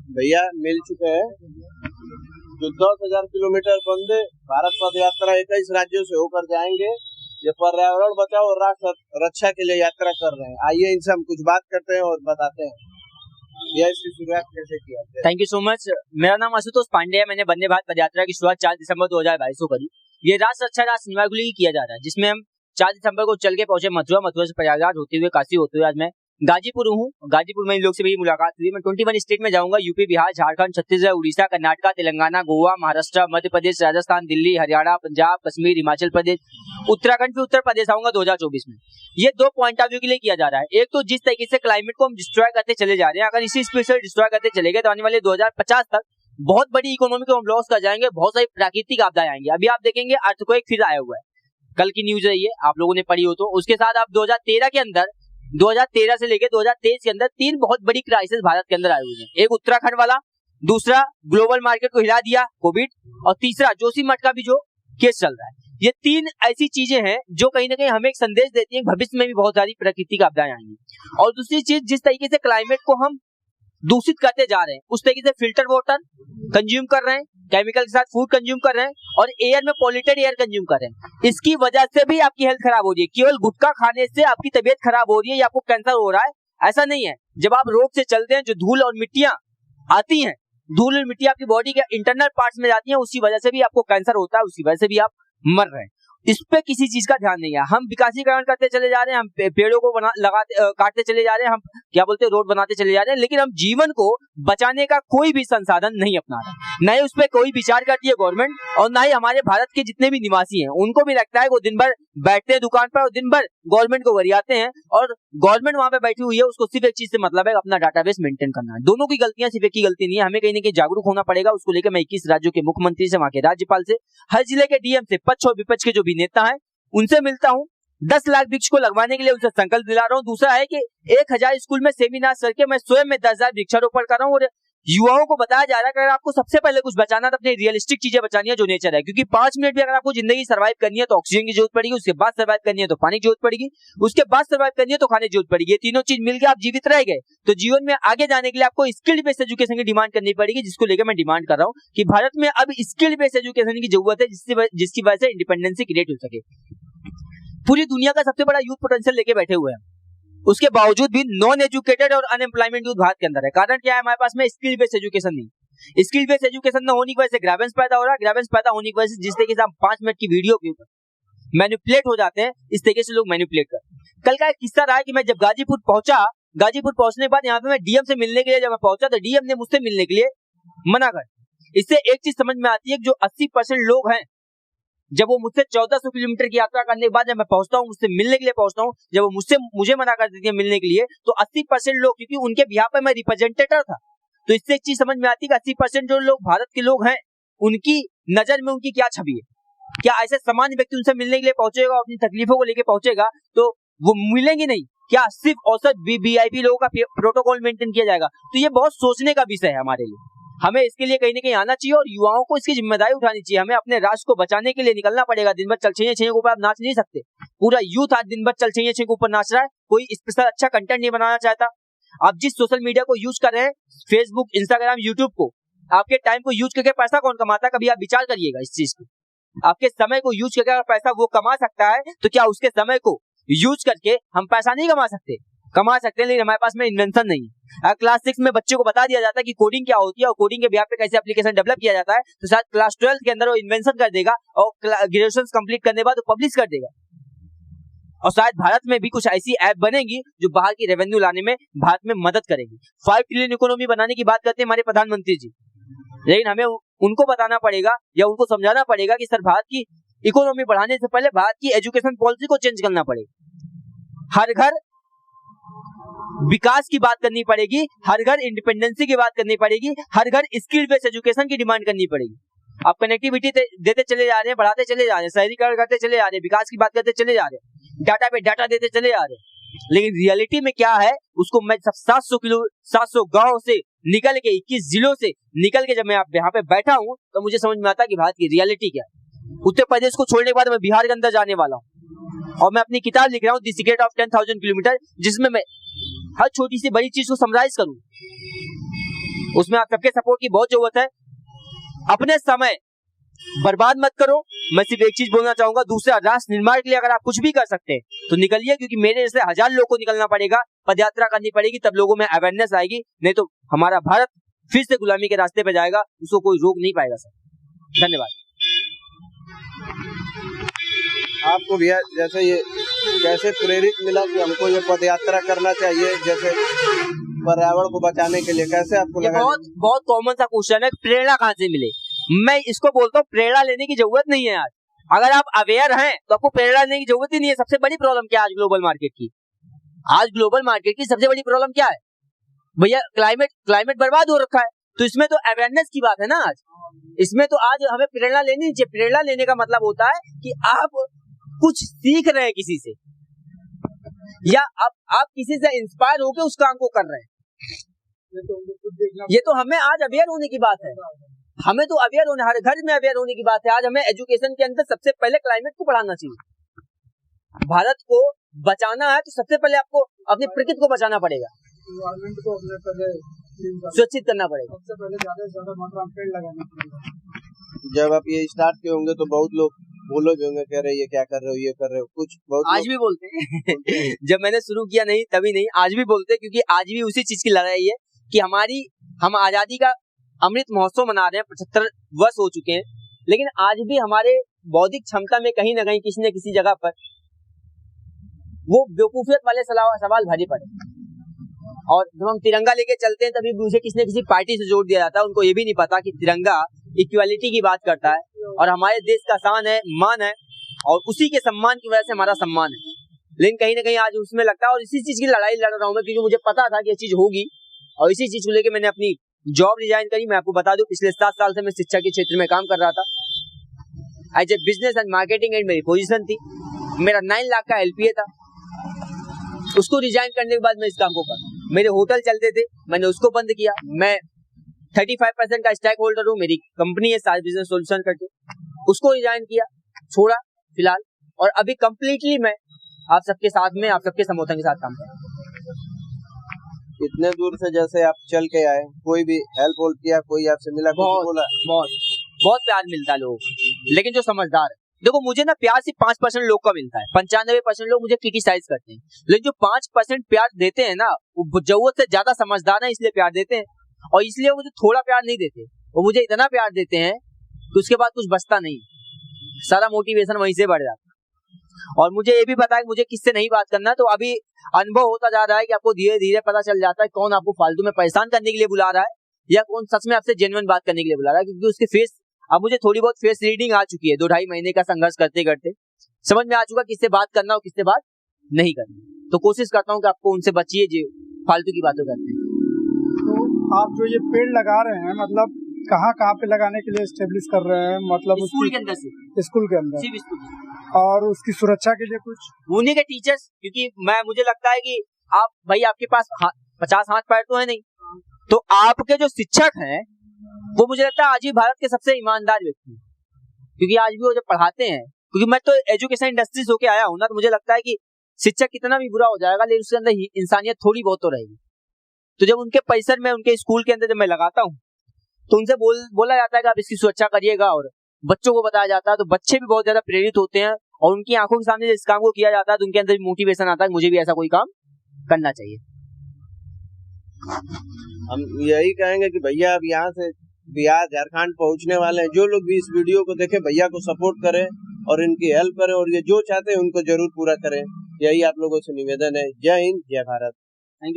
भैया मिल चुके हैं जो 10,000 किलोमीटर वंदे भारत पथ यात्रा 21 राज्यों से होकर जाएंगे। ये पर्यावरण बचाओ और राष्ट्र रक्षा के लिए यात्रा कर रहे हैं। आइए इनसे हम कुछ बात करते हैं और बताते हैं ये इसकी शुरुआत कैसे किया। Thank you so much. मेरा नाम आशुतोष पांडे है। मैंने वंदे भारत पद यात्रा की शुरुआत 4 दिसंबर 2022 को करी। ये राष्ट्र रक्षा राष्ट्र निर्माण के लिए किया जा रहा है, जिसमें हम 4 दिसंबर को चल के पहुंचे मथुरा से प्रयागराज होते हुए काशी होते हुए आज मैं गाजीपुर हूँ। गाजीपुर में इन लोग से भी मुलाकात हुई। मैं 21 स्टेट में जाऊंगा, यूपी, बिहार, झारखंड, छत्तीसगढ़, उड़ीसा, कर्नाटक, तेलंगाना, गोवा, महाराष्ट्र, मध्य प्रदेश, राजस्थान, दिल्ली, हरियाणा, पंजाब, कश्मीर, हिमाचल प्रदेश, उत्तराखंड, फिर उत्तर प्रदेश आऊंगा 2024 में। ये 2 पॉइंट ऑफ व्यू के लिए किया जा रहा है। एक तो जिस तरीके से क्लाइमेट को हम डिस्ट्रॉय करते चले जा रहे हैं, अगर इसी स्पीड से डिस्ट्रॉय करते चले गए तो आने वाले 2050 तक बहुत बड़ी इकोनॉमी को हम लॉस कर जाएंगे, बहुत सारी प्राकृतिक आपदाएं आएंगी। अभी आप देखेंगे अर्थक्वेक फिर आया हुआ है, कल की न्यूज रही है, आप लोगों ने पढ़ी हो तो। उसके साथ आप 2013 से लेकर 2023 के अंदर 3 बहुत बड़ी क्राइसिस भारत के अंदर आए हुए हैं। एक उत्तराखंड वाला, दूसरा ग्लोबल मार्केट को हिला दिया कोविड, और तीसरा जोशीमठ का भी जो केस चल रहा है। ये 3 ऐसी चीजें हैं जो कहीं ना कहीं हमें एक संदेश देती हैं भविष्य में भी बहुत सारी प्राकृतिक आपदाएं आएंगी। और दूसरी चीज, जिस तरीके से क्लाइमेट को हम दूषित करते जा रहे हैं, उस तरीके से फिल्टर वाटर कंज्यूम कर रहे हैं, केमिकल के साथ फूड कंज्यूम कर रहे हैं, और एयर में पॉल्यूटेड एयर कंज्यूम कर रहे हैं। इसकी वजह से भी आपकी हेल्थ खराब हो रही है। केवल गुटखा खाने से आपकी तबीयत खराब हो रही है या आपको कैंसर हो रहा है, ऐसा नहीं है। जब आप रोड से चलते हैं, जो धूल और मिट्टियां आती हैं, धूल और मिट्टी आपकी बॉडी के इंटरनल पार्ट्स में जाती हैं, उसी वजह से भी आपको कैंसर होता है, उसी वजह से भी आप मर रहे हैं। इस पे किसी चीज का ध्यान नहीं है। हम विकासीकरण करते चले जा रहे हैं, हम पेड़ों को काटते चले जा रहे हैं, हम क्या बोलते हैं रोड बनाते चले जा रहे हैं, लेकिन हम जीवन को बचाने का कोई भी संसाधन नहीं अपना रहे। न ही उस पर कोई विचार करती है गवर्नमेंट, और ना ही हमारे भारत के जितने भी निवासी हैं उनको भी लगता है वो दिन भर बैठते हैं दुकान पर और दिन भर गवर्नमेंट को वरियाते हैं, और गवर्नमेंट वहां पे बैठी हुई है, उसको सिर्फ एक चीज से मतलब है, अपना डाटाबेस मेंटेन करना है। दोनों की गलतियां, सिर्फ एक की गलती नहीं है। हमें कहीं ना कहीं जागरूक होना पड़ेगा। उसको लेकर मैं 21 राज्यों के मुख्यमंत्री से, वहां के राज्यपाल से, हर जिले के डीएम से, पक्ष और विपक्ष के जो भी नेता है उनसे मिलता हूँ। 10 लाख वृक्ष को लगवाने के लिए उनसे संकल्प दिला रहा हूँ। दूसरा है कि 1000 स्कूल में सेमिनार करके मैं स्वयं में 10,000 वृक्षारोपण कर रहा हूँ, और युवाओं को बताया जा रहा है कि अगर आपको सबसे पहले कुछ बचाना तो अपनी रियलिस्टिक चीजें बचानी है, जो नेचर है। क्योंकि 5 मिनट भी अगर आपको जिंदगी सर्वाइव करनी है तो ऑक्सीजन की जरूरत पड़ेगी, उसके बाद सर्वाइव करनी है तो पानी की जरूरत पड़ेगी, उसके बाद सर्वाइव करनी है तो खाने की जरूरत पड़ेगी। ये तीनों चीज मिलकर आप जीवित रह गए तो जीवन में आगे जाने के लिए आपको स्किल्ड बेस्ड एजुकेशन की डिमांड करनी पड़ेगी, जिसको लेकर मैं डिमांड कर रहा हूँ कि भारत में अब स्किल्ड बेस्ड एजुकेशन की जरूरत है, जिसकी वजह से इंडिपेंडेंसी क्रिएट हो सके। पूरी दुनिया का सबसे बड़ा यूथ पोटेंशियल लेके बैठे हुए हैं, उसके बावजूद भी नॉन एजुकेटेड और अनएम्प्लॉयमेंट यूथ भारत के अंदर है। कारण क्या है? हमारे पास में स्किल बेस्ड एजुकेशन नहीं। स्किल बेस्ड एजुकेशन न होने की वजह से ग्रेवेंस पैदा हो रहा है। ग्रेवेंस पैदा होने की वजह से जिस तरीके से हम 5 मिनट की वीडियो के ऊपर मैनिपुलेट हो जाते हैं, इस तरीके से लोग मैनिपुलेट करते हैं। कल का एक किस्सा रहा है कि मैं जब गाजीपुर पहुंचा, गाजीपुर पहुंचने के बाद यहाँ पे मैं डीएम से मिलने के लिए जब मैं पहुंचा तो डीएम ने मुझसे मिलने के लिए मना कर। इससे एक चीज समझ में आती है कि जो 80% लोग हैं, जब वो मुझसे 1400 किलोमीटर की यात्रा करने के बाद जब मैं पहुंचता हूँ, मुझसे मिलने के लिए पहुंचता हूँ, जब वो मुझे मना कर देती है मिलने के लिए, तो 80% लोग, क्योंकि उनके बिहाफ पे मैं रिप्रेजेंटेटर था, तो इससे एक चीज समझ में आती है कि 80% जो लोग भारत के लोग हैं, उनकी नजर में उनकी क्या छवि है। क्या ऐसे सामान्य व्यक्ति उनसे मिलने के लिए पहुंचेगा, अपनी तकलीफों को लेकर पहुंचेगा तो वो मिलेंगे नहीं? क्या सिर्फ औसत वीवीआईपी लोगों का प्रोटोकॉल मेंटेन किया जाएगा? तो ये बहुत सोचने का विषय है हमारे लिए। हमें इसके लिए कहीं ना कहीं आना चाहिए और युवाओं को इसकी जिम्मेदारी उठानी चाहिए। हमें अपने राष्ट्र को बचाने के लिए निकलना पड़ेगा। दिन भर चल छैया के ऊपर आप नाच नहीं सकते। पूरा यूथ आज दिन भर चल छैया के ऊपर नाच रहा है, कोई स्पेशल अच्छा कंटेंट नहीं बनाना चाहता। आप जिस सोशल मीडिया को यूज कर रहे हैं, फेसबुक, इंस्टाग्राम, यूट्यूब को, आपके टाइम को यूज करके पैसा कौन कमाता है? कभी आप विचार करिएगा इस चीज को। आपके समय को यूज करके अगर पैसा वो कमा सकता है, तो क्या उसके समय को यूज करके हम पैसा नहीं कमा सकते? कमा सकते हैं, लेकिन हमारे पास में इन्वेंशन नहीं है। क्लास 6 में बच्चे को बता दिया जाता है कि कोडिंग क्या होती है और कोडिंग के बिहाफ पे कैसे एप्लीकेशन डेवलप किया जाता है, तो शायद क्लास 12 के अंदर वो इन्वेंशन कर देगा और ग्रेजुएशन कंप्लीट करने के बाद वो पब्लिश कर देगा। और शायद भारत में भी कुछ ऐसी ऐप बनेगी जो बाहर की रेवेन्यू लाने में भारत में मदद करेगी। 5 ट्रिलियन इकोनॉमी बनाने की बात करते हैं हमारे प्रधानमंत्री जी, लेकिन हमें उनको बताना पड़ेगा या उनको समझाना पड़ेगा कि सर, भारत की इकोनॉमी बढ़ाने से पहले भारत की एजुकेशन पॉलिसी को चेंज करना पड़ेगा। हर घर विकास की बात करनी पड़ेगी, हर घर इंडिपेंडेंसी की बात करनी पड़ेगी, हर घर स्किल बेस्ड एजुकेशन की डिमांड करनी पड़ेगी। आप कनेक्टिविटी देते चले जा रहे हैं, बढ़ाते चले जा रहे हैं, शहरीकरण करते चले जा रहे हैं, विकास की बात करते चले जा रहे हैं, डाटा पे डाटा देते चले जा रहे हैं, लेकिन रियलिटी में क्या है उसको मैं 700 गांव से निकल के 21 जिलों से निकल के जब मैं यहाँ पे बैठा हूँ तो मुझे समझ में आता है कि भारत की रियलिटी क्या है। उत्तर प्रदेश को छोड़ने के बाद मैं बिहार के अंदर जाने वाला हूँ और मैं अपनी किताब लिख रहा हूँ द सीक्रेट ऑफ 10,000 किलोमीटर, जिसमें मैं हर छोटी सी बड़ी चीज को समराइज करूँ। उसमें आप सबके सपोर्ट की बहुत जरूरत है। अपने समय बर्बाद मत करो। मैं सिर्फ एक चीज बोलना चाहूंगा, दूसरा राष्ट्र निर्माण के लिए अगर आप कुछ भी कर सकते हैं तो निकलिए, क्योंकि मेरे जैसे 1000 लोगों को निकलना पड़ेगा, पदयात्रा करनी पड़ेगी, तब लोगों में अवेयरनेस आएगी। नहीं तो हमारा भारत फिर से गुलामी के रास्ते पे जाएगा, उसको कोई रोक नहीं पाएगा सर। धन्यवाद। आपको भैया जैसे ये कैसे प्रेरित मिला कि हमको ये पदयात्रा करना चाहिए, जैसे पर्यावरण को बचाने के लिए, कैसे आपको लगा? बहुत कॉमन सा क्वेश्चन है, प्रेरणा कहाँ से मिले। मैं इसको बोलता हूँ प्रेरणा लेने की जरूरत नहीं है। आज अगर आप अवेयर हैं तो आपको प्रेरणा लेने की जरूरत ही नहीं है। सबसे बड़ी प्रॉब्लम क्या है आज ग्लोबल मार्केट की? आज ग्लोबल मार्केट की सबसे बड़ी प्रॉब्लम क्या है भैया? क्लाइमेट बर्बाद हो रखा है। तो इसमें तो अवेयरनेस की बात है ना। आज इसमें तो आज हमें प्रेरणा लेनी चाहिए। प्रेरणा लेने का मतलब होता है कि आप कुछ सीख रहे हैं किसी से, या आप किसी से इंस्पायर होकर उस काम को कर रहे हैं। ये तो हमें आज अवेयर होने की बात है। हमें तो अवेयर होने, हर घर में अवेयर होने की बात है। आज हमें एजुकेशन के अंदर सबसे पहले क्लाइमेट को पढ़ाना चाहिए। भारत को बचाना है तो सबसे पहले आपको अपनी प्रकृति को बचाना पड़ेगा, सुरक्षित करना पड़ेगा। सबसे पहले ज्यादा से ज्यादा मात्रा में पेड़ लगाना पड़ेगा। जब आप ये स्टार्ट किए होंगे तो बहुत लोग बोलोगे होंगे, कह रहे ये क्या कर रहे हो, ये कर रहे हो, कुछ बहुत आज भी बोलते हैं जब मैंने शुरू किया नहीं तभी नहीं, आज भी बोलते हैं, क्योंकि आज भी उसी चीज की लड़ाई है कि हम आजादी का अमृत महोत्सव मना रहे हैं। 75 वर्ष हो चुके हैं, लेकिन आज भी हमारे बौद्धिक क्षमता में कहीं ना कहीं किसी न किसी जगह पर वो बेवकूफियत वाले सवाल भारी पड़े। और जब हम तिरंगा लेके चलते हैं तभी मुझे किसी न किसी पार्टी से जोड़ दिया जाता है। उनको ये भी नहीं पता कि तिरंगा इक्वालिटी की बात करता है और हमारे देश का शान है, मान है, और उसी के सम्मान की वजह से हमारा सम्मान है। लेकिन कहीं ना कहीं आज उसमें लगता है, और इसी चीज की लड़ाई लड़ रहा हूँ मैं, क्योंकि मुझे पता था कि ये चीज होगी, और इसी चीज को लेकर मैंने अपनी जॉब रिजाइन करी। मैं आपको बता दूं, पिछले 7 साल से मैं शिक्षा के क्षेत्र में काम कर रहा था। As a business and marketing and मेरी पोजीशन थी। मेरा 9 लाख का LPA था। उसको रिजाइन करने के बाद मैं इस काम को कर, मेरे होटल चलते थे, मैंने उसको बंद किया। मैं 35% का स्टैक होल्डर हूँ, मेरी कंपनी है साइज बिजनेस सॉल्यूशन करके, उसको रिजाइन किया, छोड़ा फिलहाल, और अभी कंप्लीटली मैं आप सबके साथ में, आप सबके समर्थन के साथ काम कर रहा हूँ। इतने दूर से जैसे आप चल के आए, कोई भी हेल्प किया, कोई आपसे मिला, कुछ बोला? बहुत प्यार मिलता है लोगों को, लेकिन जो समझदार है, देखो मुझे ना प्यार सिर्फ 5% लोग का मिलता है, 95% लोग मुझे क्रिटिसाइज करते हैं, लेकिन जो 5% प्यार देते हैं ना, वो जरूरत से ज्यादा समझदार है, इसलिए प्यार देते हैं। और इसलिए मुझे थोड़ा प्यार नहीं देते, वो मुझे इतना प्यार देते हैं कि उसके बाद कुछ बचता नहीं, सारा मोटिवेशन वहीं से बढ़ जाता है। और मुझे ये भी पता है कि मुझे किससे नहीं बात करना, तो अभी अनुभव होता जा रहा है कि आपको धीरे धीरे पता चल जाता है कौन आपको फालतू में परेशान करने के लिए बुला रहा है या कौन सच में आपसे जेन्युइन बात करने के लिए बुला रहा है। क्योंकि उसके फेस, अब मुझे थोड़ी बहुत फेस रीडिंग आ चुकी है, 2-2.5 महीने का संघर्ष करते करते समझ में आ चुका किससे बात करना और किससे बात नहीं करना। तो कोशिश करता हूँ कि आपको उनसे बचिए जो फालतू की बातें करते हैं। तो आप जो ये पेड़ लगा रहे हैं, मतलब कहाँ पे लगाने के लिए एस्टेब्लिश कर रहे हैं? मतलब स्कूल के अंदर से, स्कूल के अंदर, सिर्फ स्कूल, और उसकी सुरक्षा के लिए कुछ उन्हीं के टीचर्स, क्योंकि मुझे लगता है कि आप भाई, आपके पास 50 हाथ पैर तो है नहीं, तो आपके जो शिक्षक हैं वो मुझे लगता है आज भी भारत के सबसे ईमानदार व्यक्ति, क्योंकि आज भी वो जब पढ़ाते हैं, क्योंकि मैं तो एजुकेशन इंडस्ट्री से होके आया हूँ ना, तो मुझे लगता है कि शिक्षक कितना भी बुरा हो जाएगा लेकिन उसके अंदर इंसानियत थोड़ी बहुत तो रहेगी। तो जब उनके परिसर में, उनके स्कूल के अंदर जब मैं लगाता हूँ तो उनसे बोला जाता है कि आप इसकी सुरक्षा करिएगा, और बच्चों को बताया जाता है, तो बच्चे भी बहुत ज्यादा प्रेरित होते हैं, और उनकी आंखों के सामने इस काम को किया जाता है तो उनके अंदर भी मोटिवेशन आता है, मुझे भी ऐसा कोई काम करना चाहिए। हम यही कहेंगे कि भैया अब यहाँ से बिहार झारखंड पहुँचने वाले हैं, जो लोग भी इस वीडियो को देखें भैया को सपोर्ट करें और इनकी हेल्प करें, और ये जो चाहते हैं उनको जरूर पूरा करें। यही आप लोगों से निवेदन है। जय हिंद, जय भारत।